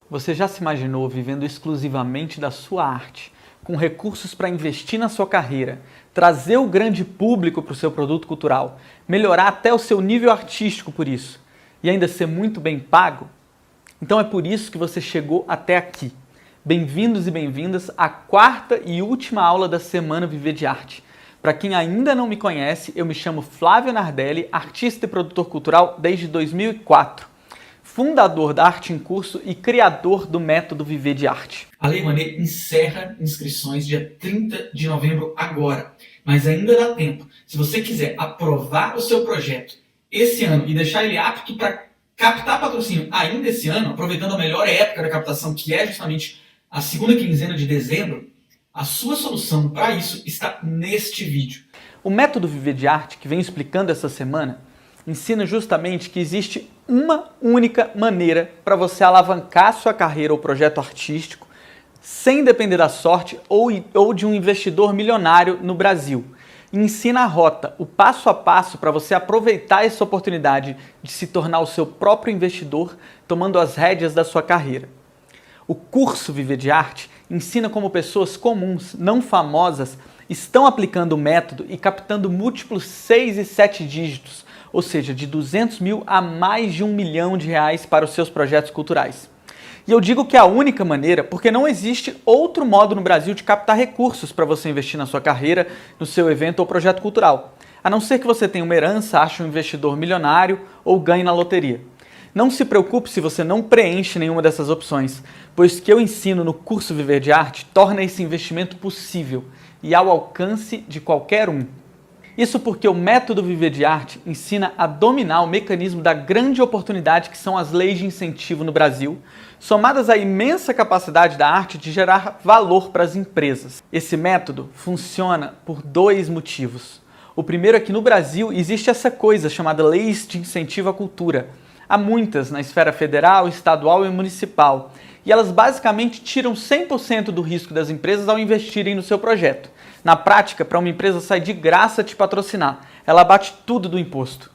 Você já se imaginou vivendo exclusivamente da sua arte, com recursos para investir na sua carreira, trazer o grande público para o seu produto cultural, melhorar até o seu nível artístico por isso, e ainda ser muito bem pago? Então é por isso que você chegou até aqui. Bem-vindos e bem-vindas à quarta e última aula da Semana Viver de Arte. Para quem ainda não me conhece, eu me chamo Flávio Nardelli, artista e produtor cultural desde 2004. Fundador da Arte em Curso e criador do método Viver de Arte. A Lei Rouanet encerra inscrições dia 30 de novembro agora, mas ainda dá tempo. Se você quiser aprovar o seu projeto esse ano e deixar ele apto para captar patrocínio ainda esse ano, aproveitando a melhor época da captação, que é justamente a segunda quinzena de dezembro, a sua solução para isso está neste vídeo. O método Viver de Arte, que venho explicando essa semana, ensina justamente que existe uma única maneira para você alavancar sua carreira ou projeto artístico sem depender da sorte ou de um investidor milionário no Brasil. E ensina a rota, o passo a passo para você aproveitar essa oportunidade de se tornar o seu próprio investidor, tomando as rédeas da sua carreira. O curso Viver de Arte ensina como pessoas comuns, não famosas, estão aplicando o método e captando múltiplos 6 e 7 dígitos, ou seja, de 200 mil a mais de R$1 milhão para os seus projetos culturais. E eu digo que é a única maneira porque não existe outro modo no Brasil de captar recursos para você investir na sua carreira, no seu evento ou projeto cultural, a não ser que você tenha uma herança, ache um investidor milionário ou ganhe na loteria. Não se preocupe se você não preenche nenhuma dessas opções, pois o que eu ensino no curso Viver de Arte torna esse investimento possível e ao alcance de qualquer um. Isso porque o método Viver de Arte ensina a dominar o mecanismo da grande oportunidade que são as leis de incentivo no Brasil, somadas à imensa capacidade da arte de gerar valor para as empresas. Esse método funciona por dois motivos. O primeiro é que no Brasil existe essa coisa chamada leis de incentivo à cultura. Há muitas na esfera federal, estadual e municipal, e elas basicamente tiram 100% do risco das empresas ao investirem no seu projeto. Na prática, para uma empresa sai de graça te patrocinar, ela abate tudo do imposto.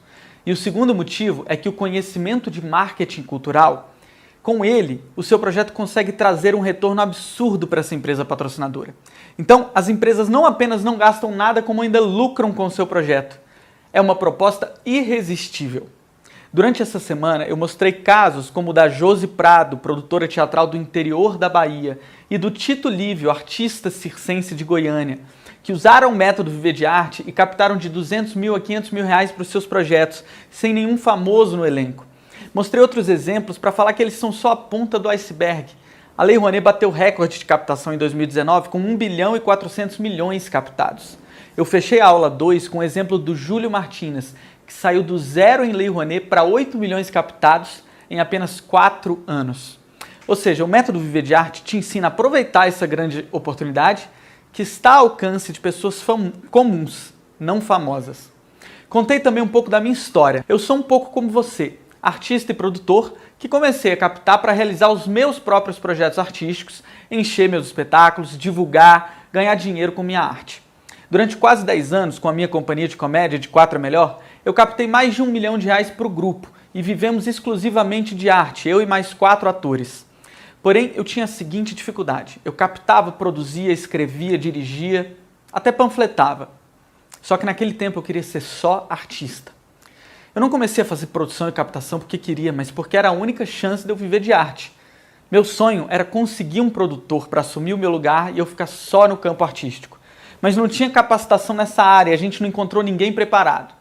E o segundo motivo é que o conhecimento de marketing cultural, com ele, o seu projeto consegue trazer um retorno absurdo para essa empresa patrocinadora. Então, as empresas não apenas não gastam nada, como ainda lucram com o seu projeto. É uma proposta irresistível. Durante essa semana, eu mostrei casos como o da Josi Prado, produtora teatral do interior da Bahia, e do Tito Lívio, artista circense de Goiânia, que usaram o método Viver de Arte e captaram de 200 mil a 500 mil reais para os seus projetos, sem nenhum famoso no elenco. Mostrei outros exemplos para falar que eles são só a ponta do iceberg. A Lei Rouanet bateu recorde de captação em 2019 com 1 bilhão e 400 milhões captados. Eu fechei a aula 2 com o exemplo do Júlio Martínez, que saiu do zero em Lei Rouanet para 8 milhões captados em apenas 4 anos. Ou seja, o método Viver de Arte te ensina a aproveitar essa grande oportunidade que está ao alcance de pessoas comuns, não famosas. Contei também um pouco da minha história. Eu sou um pouco como você, artista e produtor, que comecei a captar para realizar os meus próprios projetos artísticos, encher meus espetáculos, divulgar, ganhar dinheiro com minha arte. Durante quase 10 anos, com a minha companhia de comédia de 4 é Melhor, eu captei mais de R$1 milhão para o grupo e vivemos exclusivamente de arte, eu e mais 4 atores. Porém, eu tinha a seguinte dificuldade. Eu captava, produzia, escrevia, dirigia, até panfletava. Só que naquele tempo eu queria ser só artista. Eu não comecei a fazer produção e captação porque queria, mas porque era a única chance de eu viver de arte. Meu sonho era conseguir um produtor para assumir o meu lugar e eu ficar só no campo artístico. Mas não tinha capacitação nessa área, a gente não encontrou ninguém preparado.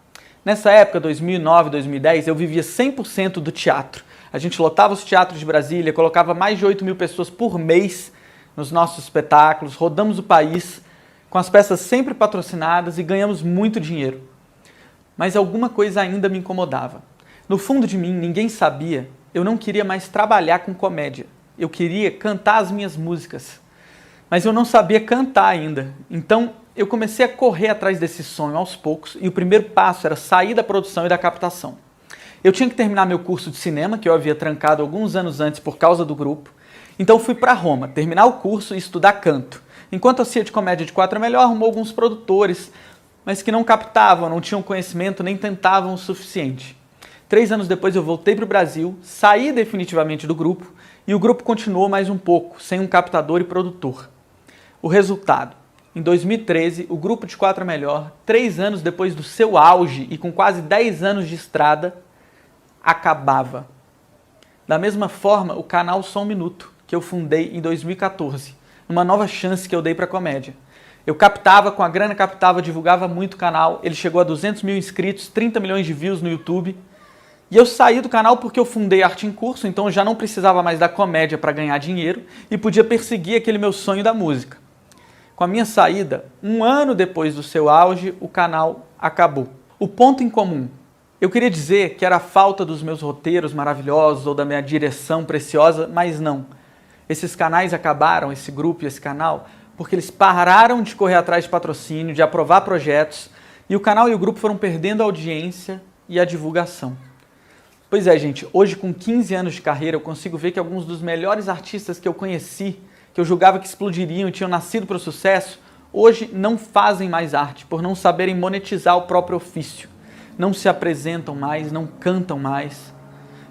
Nessa época, 2009, 2010, eu vivia 100% do teatro. A gente lotava os teatros de Brasília, colocava mais de 8 mil pessoas por mês nos nossos espetáculos, rodamos o país com as peças sempre patrocinadas e ganhamos muito dinheiro. Mas alguma coisa ainda me incomodava. No fundo de mim, ninguém sabia, eu não queria mais trabalhar com comédia. Eu queria cantar as minhas músicas. Mas eu não sabia cantar ainda. Então, eu comecei a correr atrás desse sonho aos poucos e o primeiro passo era sair da produção e da captação. Eu tinha que terminar meu curso de cinema, que eu havia trancado alguns anos antes por causa do grupo. Então fui para Roma, terminar o curso e estudar canto. Enquanto a Cia de Comédia de 4 é Melhor arrumou alguns produtores, mas que não captavam, não tinham conhecimento, nem tentavam o suficiente. 3 anos depois eu voltei para o Brasil, saí definitivamente do grupo e o grupo continuou mais um pouco, sem um captador e produtor. O resultado: em 2013, o grupo de 4 é Melhor, 3 anos depois do seu auge e com quase 10 anos de estrada, acabava. Da mesma forma, o canal Só Um Minuto, que eu fundei em 2014, numa nova chance que eu dei para a comédia. Eu captava, com a grana captava, divulgava muito o canal, ele chegou a 200 mil inscritos, 30 milhões de views no YouTube. E eu saí do canal porque eu fundei Arte em Curso, então eu já não precisava mais da comédia para ganhar dinheiro e podia perseguir aquele meu sonho da música. Com a minha saída, 1 ano depois do seu auge, o canal acabou. O ponto em comum: eu queria dizer que era a falta dos meus roteiros maravilhosos ou da minha direção preciosa, mas não. Esses canais acabaram, esse grupo e esse canal, porque eles pararam de correr atrás de patrocínio, de aprovar projetos, e o canal e o grupo foram perdendo a audiência e a divulgação. Pois é, gente, hoje com 15 anos de carreira eu consigo ver que alguns dos melhores artistas que eu conheci, que eu julgava que explodiriam e tinham nascido para o sucesso, hoje não fazem mais arte, por não saberem monetizar o próprio ofício. Não se apresentam mais, não cantam mais.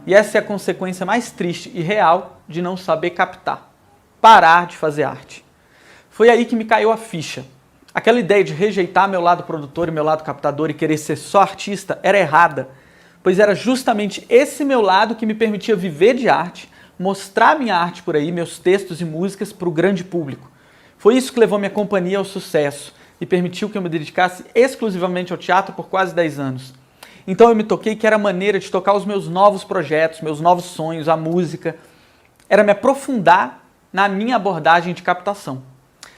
E essa é a consequência mais triste e real de não saber captar. Parar de fazer arte. Foi aí que me caiu a ficha. Aquela ideia de rejeitar meu lado produtor e meu lado captador e querer ser só artista era errada, pois era justamente esse meu lado que me permitia viver de arte, mostrar minha arte por aí, meus textos e músicas para o grande público. Foi isso que levou minha companhia ao sucesso e permitiu que eu me dedicasse exclusivamente ao teatro por quase 10 anos. Então eu me toquei que era a maneira de tocar os meus novos projetos, meus novos sonhos, a música, era me aprofundar na minha abordagem de captação.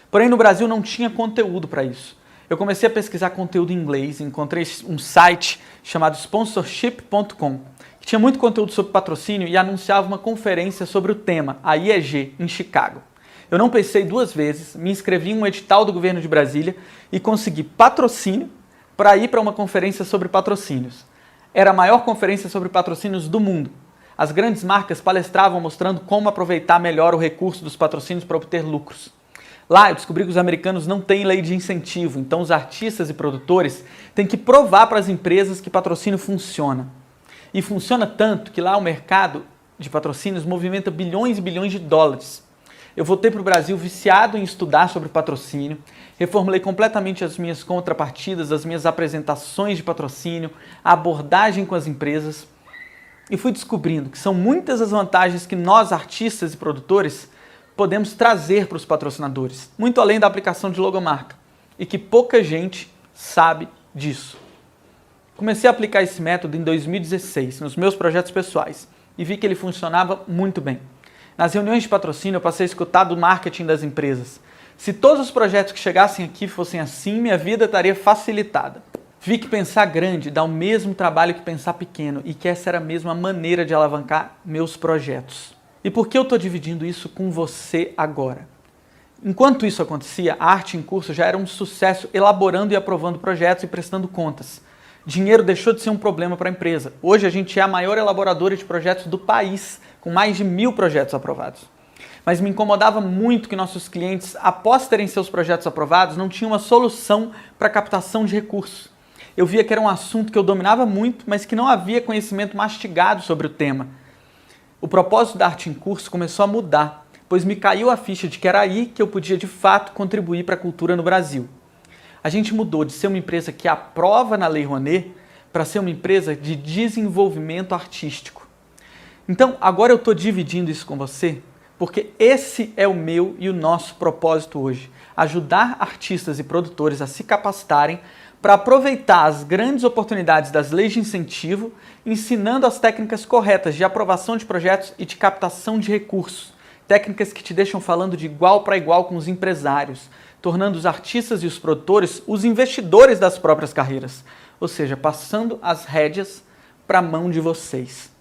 Porém, no Brasil não tinha conteúdo para isso. Eu comecei a pesquisar conteúdo em inglês, encontrei um site chamado sponsorship.com, que tinha muito conteúdo sobre patrocínio e anunciava uma conferência sobre o tema, a IEG, em Chicago. Eu não pensei 2 vezes, me inscrevi em um edital do governo de Brasília e consegui patrocínio para ir para uma conferência sobre patrocínios. Era a maior conferência sobre patrocínios do mundo. As grandes marcas palestravam mostrando como aproveitar melhor o recurso dos patrocínios para obter lucros. Lá eu descobri que os americanos não têm lei de incentivo, então os artistas e produtores têm que provar para as empresas que patrocínio funciona. E funciona tanto que lá o mercado de patrocínios movimenta bilhões e bilhões de dólares. Eu voltei para o Brasil viciado em estudar sobre patrocínio, reformulei completamente as minhas contrapartidas, as minhas apresentações de patrocínio, a abordagem com as empresas e fui descobrindo que são muitas as vantagens que nós, artistas e produtores, podemos trazer para os patrocinadores, muito além da aplicação de logomarca, e que pouca gente sabe disso. Comecei a aplicar esse método em 2016, nos meus projetos pessoais, e vi que ele funcionava muito bem. Nas reuniões de patrocínio eu passei a escutar do marketing das empresas. Se todos os projetos que chegassem aqui fossem assim, minha vida estaria facilitada. Vi que pensar grande dá o mesmo trabalho que pensar pequeno e que essa era mesmo a maneira de alavancar meus projetos. E por que eu estou dividindo isso com você agora? Enquanto isso acontecia, a Arte em Curso já era um sucesso elaborando e aprovando projetos e prestando contas. Dinheiro deixou de ser um problema para a empresa. Hoje a gente é a maior elaboradora de projetos do país, com mais de 1000 projetos aprovados. Mas me incomodava muito que nossos clientes, após terem seus projetos aprovados, não tinham uma solução para captação de recursos. Eu via que era um assunto que eu dominava muito, mas que não havia conhecimento mastigado sobre o tema. O propósito da Arte em Curso começou a mudar, pois me caiu a ficha de que era aí que eu podia de fato contribuir para a cultura no Brasil. A gente mudou de ser uma empresa que aprova na Lei Rouanet para ser uma empresa de desenvolvimento artístico. Então, agora eu estou dividindo isso com você, porque esse é o meu e o nosso propósito hoje. Ajudar artistas e produtores a se capacitarem para aproveitar as grandes oportunidades das leis de incentivo, ensinando as técnicas corretas de aprovação de projetos e de captação de recursos. Técnicas que te deixam falando de igual para igual com os empresários, tornando os artistas e os produtores os investidores das próprias carreiras, ou seja, passando as rédeas para a mão de vocês.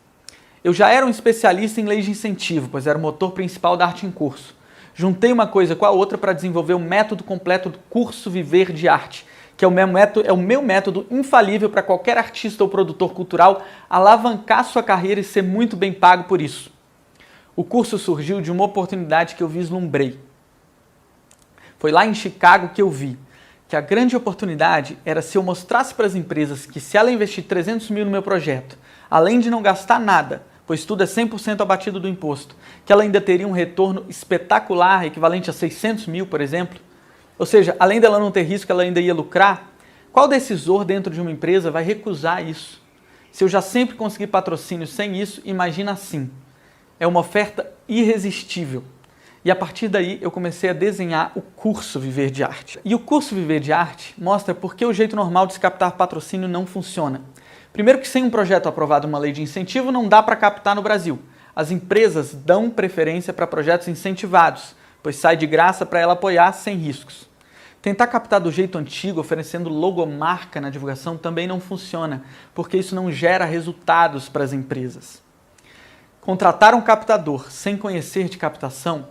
Eu já era um especialista em leis de incentivo, pois era o motor principal da Arte em Curso. Juntei uma coisa com a outra para desenvolver o método completo do curso Viver de Arte, que é o meu método infalível para qualquer artista ou produtor cultural alavancar sua carreira e ser muito bem pago por isso. O curso surgiu de uma oportunidade que eu vislumbrei. Foi lá em Chicago que eu vi que a grande oportunidade era se eu mostrasse para as empresas que se ela investir 300 mil no meu projeto, além de não gastar nada, pois tudo é 100% abatido do imposto, que ela ainda teria um retorno espetacular, equivalente a 600 mil, por exemplo. Ou seja, além dela não ter risco, ela ainda ia lucrar. Qual decisor dentro de uma empresa vai recusar isso? Se eu já sempre consegui patrocínio sem isso, imagina assim. É uma oferta irresistível. E a partir daí eu comecei a desenhar o curso Viver de Arte. E o curso Viver de Arte mostra por que o jeito normal de se captar patrocínio não funciona. Primeiro que sem um projeto aprovado numa lei de incentivo não dá para captar no Brasil. As empresas dão preferência para projetos incentivados, pois sai de graça para ela apoiar sem riscos. Tentar captar do jeito antigo, oferecendo logomarca na divulgação, também não funciona, porque isso não gera resultados para as empresas. Contratar um captador sem conhecer de captação,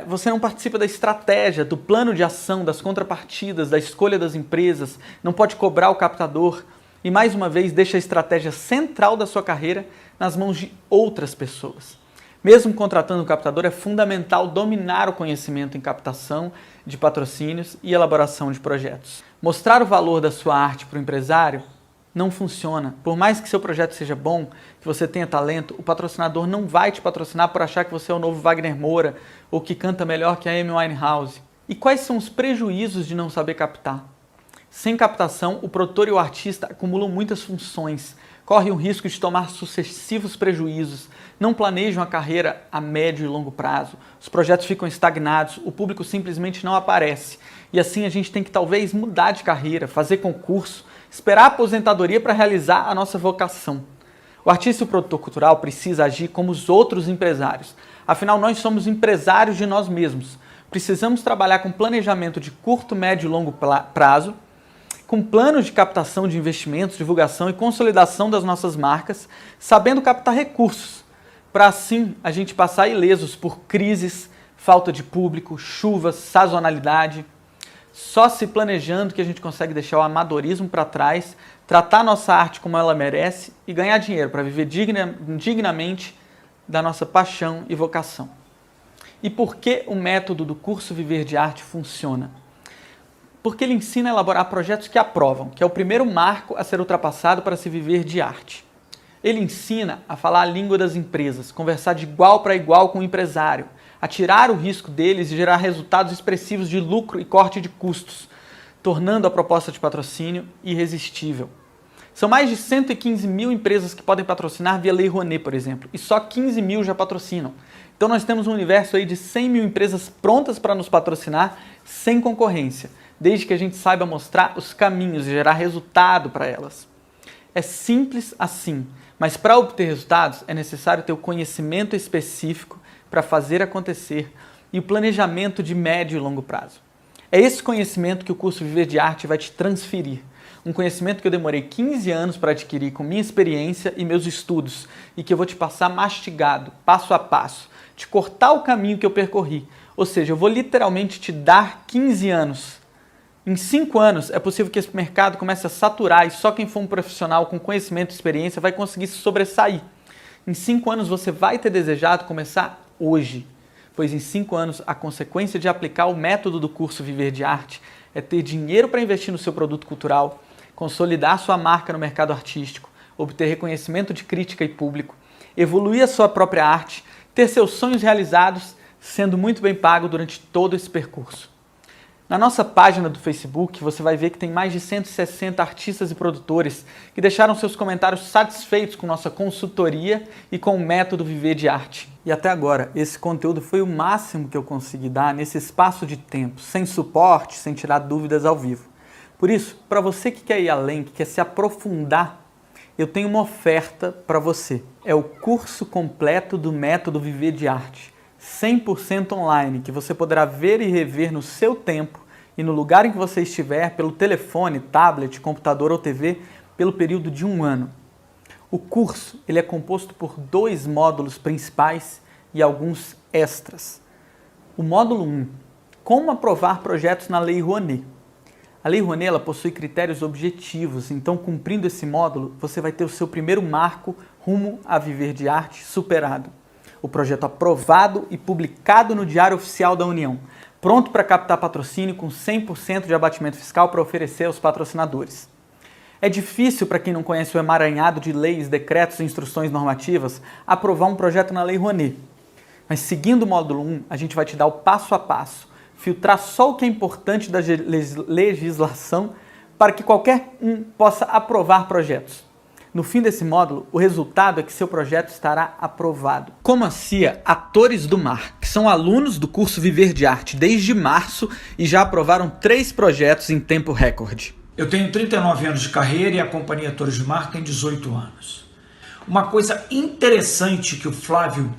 você não participa da estratégia, do plano de ação, das contrapartidas, da escolha das empresas, não pode cobrar o captador e, mais uma vez, deixa a estratégia central da sua carreira nas mãos de outras pessoas. Mesmo contratando um captador, é fundamental dominar o conhecimento em captação de patrocínios e elaboração de projetos. Mostrar o valor da sua arte para o empresário não funciona. Por mais que seu projeto seja bom, que você tenha talento, o patrocinador não vai te patrocinar por achar que você é o novo Wagner Moura ou que canta melhor que a Amy Winehouse. E quais são os prejuízos de não saber captar? Sem captação, o produtor e o artista acumulam muitas funções, correm o risco de tomar sucessivos prejuízos, não planejam a carreira a médio e longo prazo, os projetos ficam estagnados, o público simplesmente não aparece. E assim a gente tem que talvez mudar de carreira, fazer concurso, esperar a aposentadoria para realizar a nossa vocação. O artista e o produtor cultural precisa agir como os outros empresários. Afinal, nós somos empresários de nós mesmos. Precisamos trabalhar com planejamento de curto, médio e longo prazo, com planos de captação de investimentos, divulgação e consolidação das nossas marcas, sabendo captar recursos, para assim a gente passar ilesos por crises, falta de público, chuvas, sazonalidade. Só se planejando que a gente consegue deixar o amadorismo para trás, tratar a nossa arte como ela merece e ganhar dinheiro para viver dignamente da nossa paixão e vocação. E por que o método do curso Viver de Arte funciona? Porque ele ensina a elaborar projetos que aprovam, que é o primeiro marco a ser ultrapassado para se viver de arte. Ele ensina a falar a língua das empresas, conversar de igual para igual com o empresário, a tirar o risco deles e gerar resultados expressivos de lucro e corte de custos, tornando a proposta de patrocínio irresistível. São mais de 115 mil empresas que podem patrocinar via Lei Rouanet, por exemplo, e só 15 mil já patrocinam. Então nós temos um universo aí de 100 mil empresas prontas para nos patrocinar sem concorrência, desde que a gente saiba mostrar os caminhos e gerar resultado para elas. É simples assim, mas para obter resultados é necessário ter o conhecimento específico para fazer acontecer e o planejamento de médio e longo prazo. É esse conhecimento que o curso Viver de Arte vai te transferir. Um conhecimento que eu demorei 15 anos para adquirir com minha experiência e meus estudos e que eu vou te passar mastigado, passo a passo, te cortar o caminho que eu percorri. Ou seja, eu vou literalmente te dar 15 anos. Em 5 anos é possível que esse mercado comece a saturar e só quem for um profissional com conhecimento e experiência vai conseguir se sobressair. Em 5 anos você vai ter desejado começar hoje, pois em 5 anos a consequência de aplicar o método do curso Viver de Arte é ter dinheiro para investir no seu produto cultural, consolidar sua marca no mercado artístico, obter reconhecimento de crítica e público, evoluir a sua própria arte, ter seus sonhos realizados, sendo muito bem pago durante todo esse percurso. Na nossa página do Facebook, você vai ver que tem mais de 160 artistas e produtores que deixaram seus comentários satisfeitos com nossa consultoria e com o método Viver de Arte. E até agora, esse conteúdo foi o máximo que eu consegui dar nesse espaço de tempo, sem suporte, sem tirar dúvidas ao vivo. Por isso, para você que quer ir além, que quer se aprofundar, eu tenho uma oferta para você. É o curso completo do método Viver de Arte. 100% online, que você poderá ver e rever no seu tempo e no lugar em que você estiver, pelo telefone, tablet, computador ou TV, pelo período de 1 ano. O curso ele é composto por 2 módulos principais e alguns extras. O módulo 1, como aprovar projetos na Lei Rouanet. A Lei Rouanet ela possui critérios objetivos, então cumprindo esse módulo, você vai ter o seu primeiro marco rumo a Viver de Arte superado. O projeto aprovado e publicado no Diário Oficial da União, pronto para captar patrocínio com 100% de abatimento fiscal para oferecer aos patrocinadores. É difícil para quem não conhece o emaranhado de leis, decretos e instruções normativas aprovar um projeto na Lei Rouanet. Mas seguindo o módulo 1, a gente vai te dar o passo a passo, filtrar só o que é importante da legislação para que qualquer um possa aprovar projetos. No fim desse módulo, o resultado é que seu projeto estará aprovado. Como a CIA, Atores do Mar, que são alunos do curso Viver de Arte desde março e já aprovaram 3 projetos em tempo recorde. Eu tenho 39 anos de carreira e a companhia Atores do Mar tem 18 anos. Uma coisa interessante que o Flávio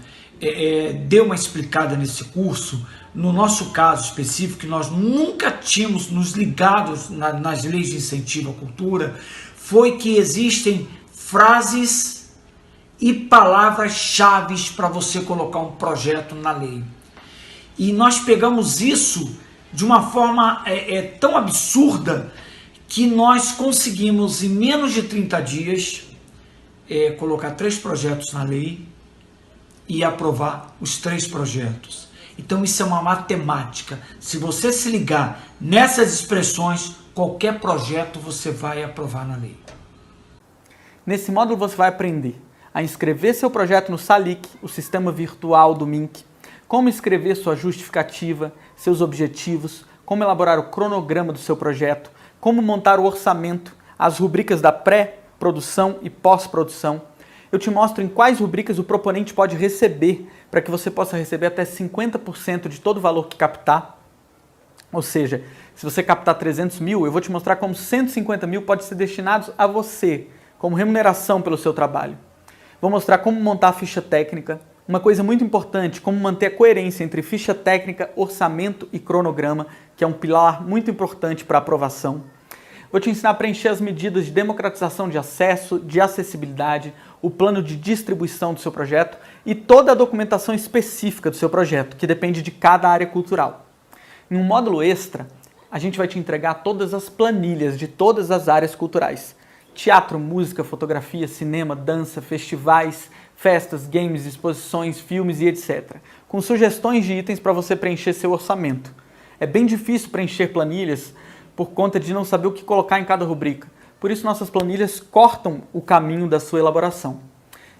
deu uma explicada nesse curso, no nosso caso específico, que nós nunca tínhamos nos ligados nas leis de incentivo à cultura, foi que existem frases e palavras-chave para você colocar um projeto na lei. E nós pegamos isso de uma forma tão absurda que nós conseguimos, em menos de 30 dias, colocar 3 projetos na lei e aprovar os 3 projetos. Então isso é uma matemática. Se você se ligar nessas expressões, qualquer projeto você vai aprovar na lei. Nesse módulo você vai aprender a inscrever seu projeto no SALIC, o sistema virtual do MINC, como escrever sua justificativa, seus objetivos, como elaborar o cronograma do seu projeto, como montar o orçamento, as rubricas da pré-produção e pós-produção. Eu te mostro em quais rubricas o proponente pode receber, para que você possa receber até 50% de todo o valor que captar. Ou seja, se você captar 300 mil, eu vou te mostrar como 150 mil pode ser destinados a você, como remuneração pelo seu trabalho. Vou mostrar como montar a ficha técnica, uma coisa muito importante, como manter a coerência entre ficha técnica, orçamento e cronograma, que é um pilar muito importante para a aprovação. Vou te ensinar a preencher as medidas de democratização de acesso, de acessibilidade, o plano de distribuição do seu projeto e toda a documentação específica do seu projeto, que depende de cada área cultural. Em um módulo extra, a gente vai te entregar todas as planilhas de todas as áreas culturais. Teatro, música, fotografia, cinema, dança, festivais, festas, games, exposições, filmes e etc. Com sugestões de itens para você preencher seu orçamento. É bem difícil preencher planilhas por conta de não saber o que colocar em cada rubrica. Por isso nossas planilhas cortam o caminho da sua elaboração.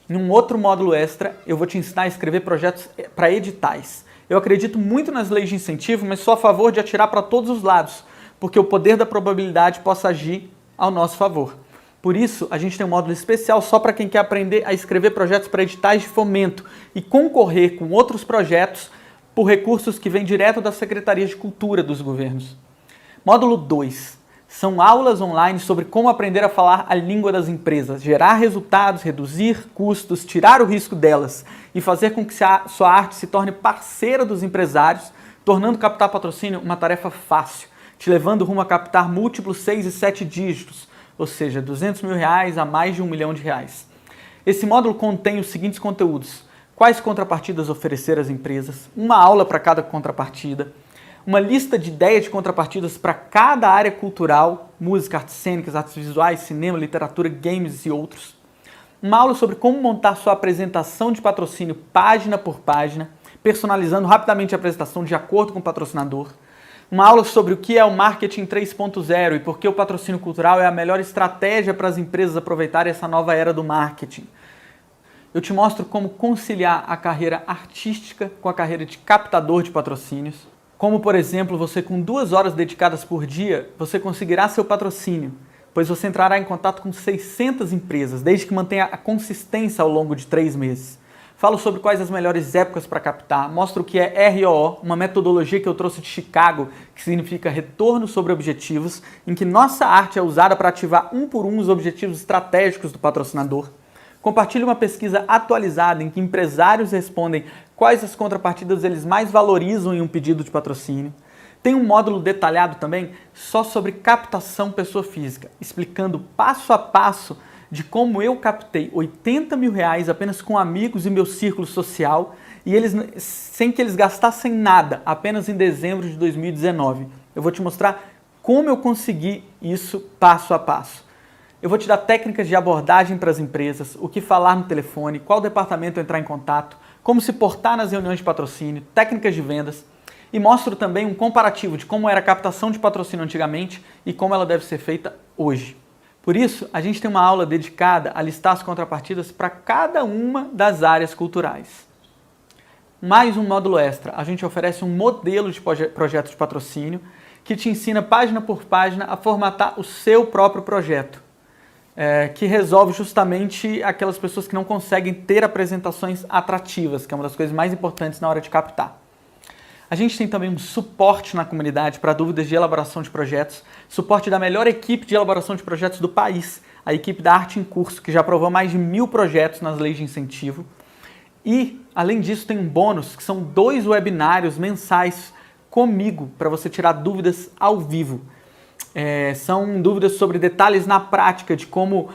Em um outro módulo extra, eu vou te ensinar a escrever projetos para editais. Eu acredito muito nas leis de incentivo, mas sou a favor de atirar para todos os lados, porque o poder da probabilidade possa agir ao nosso favor. Por isso, a gente tem um módulo especial só para quem quer aprender a escrever projetos para editais de fomento e concorrer com outros projetos por recursos que vêm direto da Secretaria de Cultura dos governos. Módulo 2. São aulas online sobre como aprender a falar a língua das empresas, gerar resultados, reduzir custos, tirar o risco delas e fazer com que sua arte se torne parceira dos empresários, tornando captar patrocínio uma tarefa fácil, te levando rumo a captar múltiplos 6 e 7 dígitos, ou seja, R$200 mil a mais de R$1 milhão. Esse módulo contém os seguintes conteúdos: quais contrapartidas oferecer às empresas, uma aula para cada contrapartida, uma lista de ideias de contrapartidas para cada área cultural, música, artes cênicas, artes visuais, cinema, literatura, games e outros, uma aula sobre como montar sua apresentação de patrocínio página por página, personalizando rapidamente a apresentação de acordo com o patrocinador, uma aula sobre o que é o marketing 3.0 e por que o patrocínio cultural é a melhor estratégia para as empresas aproveitarem essa nova era do marketing. Eu te mostro como conciliar a carreira artística com a carreira de captador de patrocínios. Como, por exemplo, você com 2 horas dedicadas por dia, você conseguirá seu patrocínio, pois você entrará em contato com 600 empresas, desde que mantenha a consistência ao longo de 3 meses. Falo sobre quais as melhores épocas para captar, mostro o que é ROO, uma metodologia que eu trouxe de Chicago, que significa Retorno sobre Objetivos, em que nossa arte é usada para ativar um por um os objetivos estratégicos do patrocinador. Compartilho uma pesquisa atualizada em que empresários respondem quais as contrapartidas eles mais valorizam em um pedido de patrocínio. Tem um módulo detalhado também só sobre captação pessoa física, explicando passo a passo de como eu captei R$80 mil apenas com amigos e meu círculo social e sem que eles gastassem nada, apenas em dezembro de 2019. Eu vou te mostrar como eu consegui isso passo a passo. Eu vou te dar técnicas de abordagem para as empresas, o que falar no telefone, qual departamento entrar em contato, como se portar nas reuniões de patrocínio, técnicas de vendas. E mostro também um comparativo de como era a captação de patrocínio antigamente e como ela deve ser feita hoje. Por isso, a gente tem uma aula dedicada a listar as contrapartidas para cada uma das áreas culturais. Mais um módulo extra, a gente oferece um modelo de projeto de patrocínio que te ensina página por página a formatar o seu próprio projeto, que resolve justamente aquelas pessoas que não conseguem ter apresentações atrativas, que é uma das coisas mais importantes na hora de captar. A gente tem também um suporte na comunidade para dúvidas de elaboração de projetos, suporte da melhor equipe de elaboração de projetos do país, a equipe da Arte em Curso, que já aprovou mais de 1000 projetos nas leis de incentivo. E, além disso, tem um bônus, que são 2 webinários mensais comigo, para você tirar dúvidas ao vivo. São dúvidas sobre detalhes na prática, de como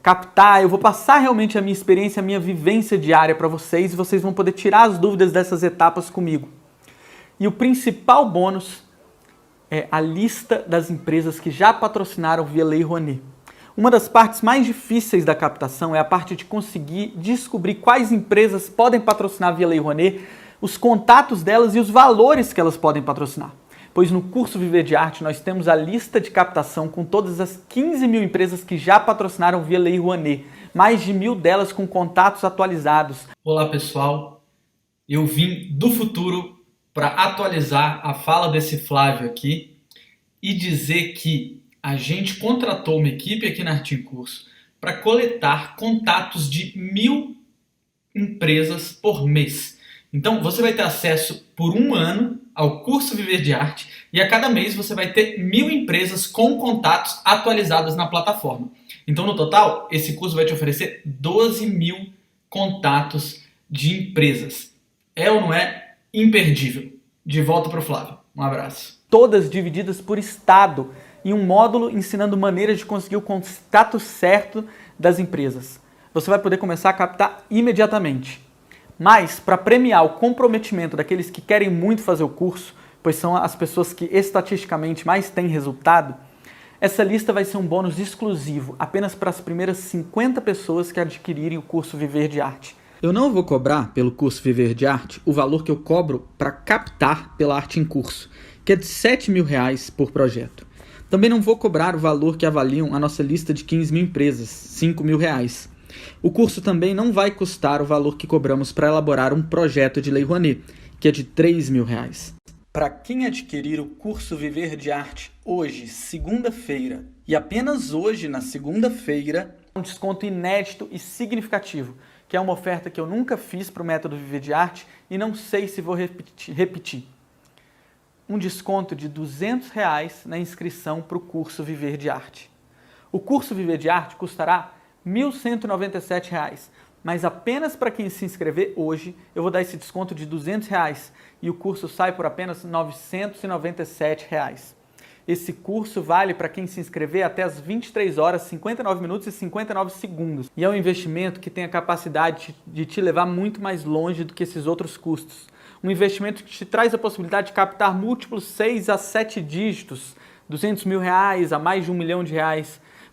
captar. Eu vou passar realmente a minha experiência, a minha vivência diária para vocês, e vocês vão poder tirar as dúvidas dessas etapas comigo. E o principal bônus é a lista das empresas que já patrocinaram via Lei Rouanet. Uma das partes mais difíceis da captação é a parte de conseguir descobrir quais empresas podem patrocinar via Lei Rouanet, os contatos delas e os valores que elas podem patrocinar. Pois no curso Viver de Arte nós temos a lista de captação com todas as 15.000 empresas que já patrocinaram via Lei Rouanet, mais de 1.000 delas com contatos atualizados. Olá pessoal, eu vim do futuro para atualizar a fala desse Flávio aqui e dizer que a gente contratou uma equipe aqui na Arte em Curso para coletar contatos de 1.000 empresas por mês. Então você vai ter acesso por 1 ano ao curso Viver de Arte e a cada mês você vai ter 1.000 empresas com contatos atualizados na plataforma. Então no total esse curso vai te oferecer 12.000 contatos de empresas. É ou não é imperdível? De volta para o Flávio. Um abraço. Todas divididas por estado em um módulo ensinando maneiras de conseguir o contato certo das empresas. Você vai poder começar a captar imediatamente. Mas, para premiar o comprometimento daqueles que querem muito fazer o curso, pois são as pessoas que estatisticamente mais têm resultado, essa lista vai ser um bônus exclusivo, apenas para as primeiras 50 pessoas que adquirirem o curso Viver de Arte. Eu não vou cobrar pelo curso Viver de Arte o valor que eu cobro para captar pela Arte em Curso, que é de R$7.000 por projeto. Também não vou cobrar o valor que avaliam a nossa lista de 15.000 empresas, R$5.000. O curso também não vai custar o valor que cobramos para elaborar um projeto de Lei Rouanet, que é de R$3.000. Para quem adquirir o curso Viver de Arte hoje, segunda-feira, e apenas hoje, na segunda-feira, um desconto inédito e significativo, que é uma oferta que eu nunca fiz para o método Viver de Arte e não sei se vou repetir. Um desconto de R$200 na inscrição para o curso Viver de Arte. O curso Viver de Arte custará R$1.197, mas apenas para quem se inscrever hoje eu vou dar esse desconto de R$200 e o curso sai por apenas R$997. Esse curso vale para quem se inscrever até as 23 horas, 59 minutos e 59 segundos. E é um investimento que tem a capacidade de te levar muito mais longe do que esses outros custos. Um investimento que te traz a possibilidade de captar múltiplos 6 a 7 dígitos, R$200.000 a mais de R$1 milhão,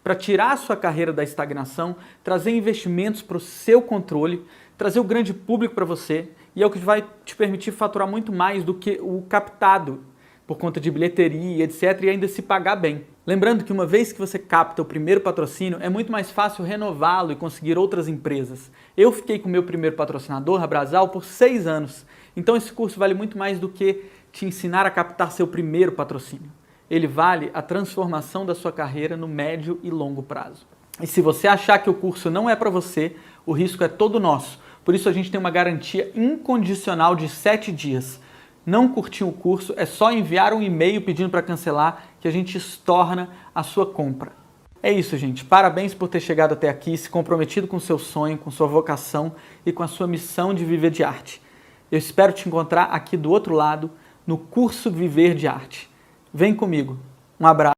para tirar a sua carreira da estagnação, trazer investimentos para o seu controle, trazer o grande público para você, e é o que vai te permitir faturar muito mais do que o captado, por conta de bilheteria, etc., e ainda se pagar bem. Lembrando que uma vez que você capta o primeiro patrocínio, é muito mais fácil renová-lo e conseguir outras empresas. Eu fiquei com o meu primeiro patrocinador, a Brasal, por 6 anos. Então esse curso vale muito mais do que te ensinar a captar seu primeiro patrocínio. Ele vale a transformação da sua carreira no médio e longo prazo. E se você achar que o curso não é para você, o risco é todo nosso. Por isso a gente tem uma garantia incondicional de 7 dias. Não curtiu o curso, é só enviar um e-mail pedindo para cancelar que a gente estorna a sua compra. É isso, gente. Parabéns por ter chegado até aqui, se comprometido com o seu sonho, com sua vocação e com a sua missão de viver de arte. Eu espero te encontrar aqui do outro lado, no curso Viver de Arte. Vem comigo. Um abraço.